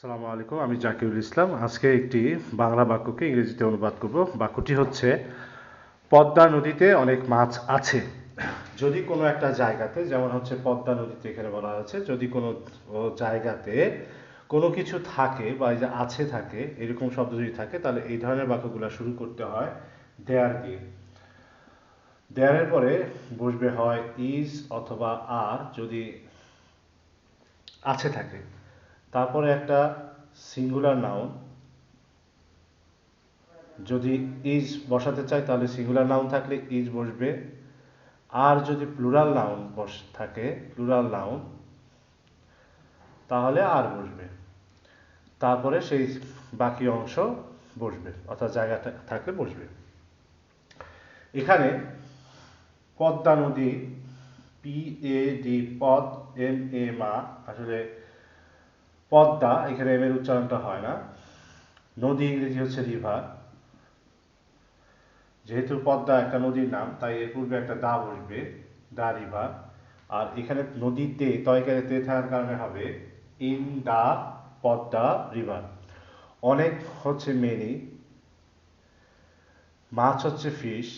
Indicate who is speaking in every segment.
Speaker 1: আসসালামু আলাইকুম, আমি জাকিরুল ইসলাম। আজকে একটি বাংলা বাক্যকে ইংরেজিতে অনুবাদ করব। বাক্যটি হচ্ছে, পদ্মা নদীতে অনেক মাছ আছে। যদি কোনো একটা জায়গাতে, যেমন হচ্ছে পদ্মা নদীতে এখানে বলা হয়েছে, যদি কোনো জায়গাতে কোনো কিছু থাকে বা এই যে আছে থাকে এরকম শব্দ যদি থাকে, তাহলে এই ধরনের বাক্যগুলো শুরু করতে হয় দেয়ার দিয়ে। দেয়ারের পরে বসবে হয় ইজ অথবা আর যদি আছে থাকে। তারপরে একটা সিঙ্গুলার নাউন, যদি ইজ বসাতে চাই তাহলে সিঙ্গুলার নাউন থাকলে ইজ বসবে। আর যদি প্লুরাল নাউন থাকে, প্লুরাল নাউন, তাহলে আর বসবে। তারপরে সেই বাকি অংশ বসবে, অর্থাৎ জায়গা থাকলে বসবে। এখানে পদ্মা নদী, PAD, পদ, MA, আসলে পদ্মা, এখানে এম এর উচ্চারণটা হয় না। নদী ইংরেজি হচ্ছে রিভার। যেহেতু পদ্মা একটা নদীর নাম, তাই এর পূর্বে একটা দা বসবে, দা রিভার। আর এখানে নদীতে তয়কারে তে থাকার কারণে হবে ইন দা পদ্মা রিভার। অনেক হচ্ছে মেনি, মাছ হচ্ছে ফিশ,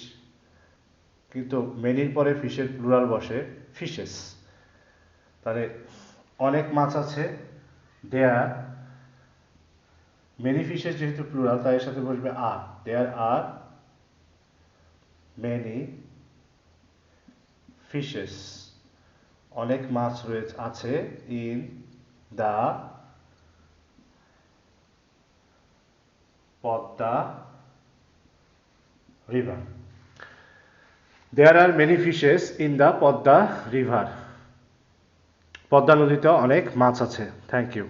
Speaker 1: কিন্তু মেনির পরে ফিশের প্লুরাল বসে ফিশেস। তাহলে অনেক মাছ আছে, দেয়ার। মেনি ফিশেস যেহেতু প্লুরাল, তাই এর সাথে বসবে আর, দেয়ার আর মেনি ফিশেস। অনেক মাছ আছে in the Padma river. There are many fishes in the Padma river. Padma নদীতে অনেক মাছ আছে। Thank you.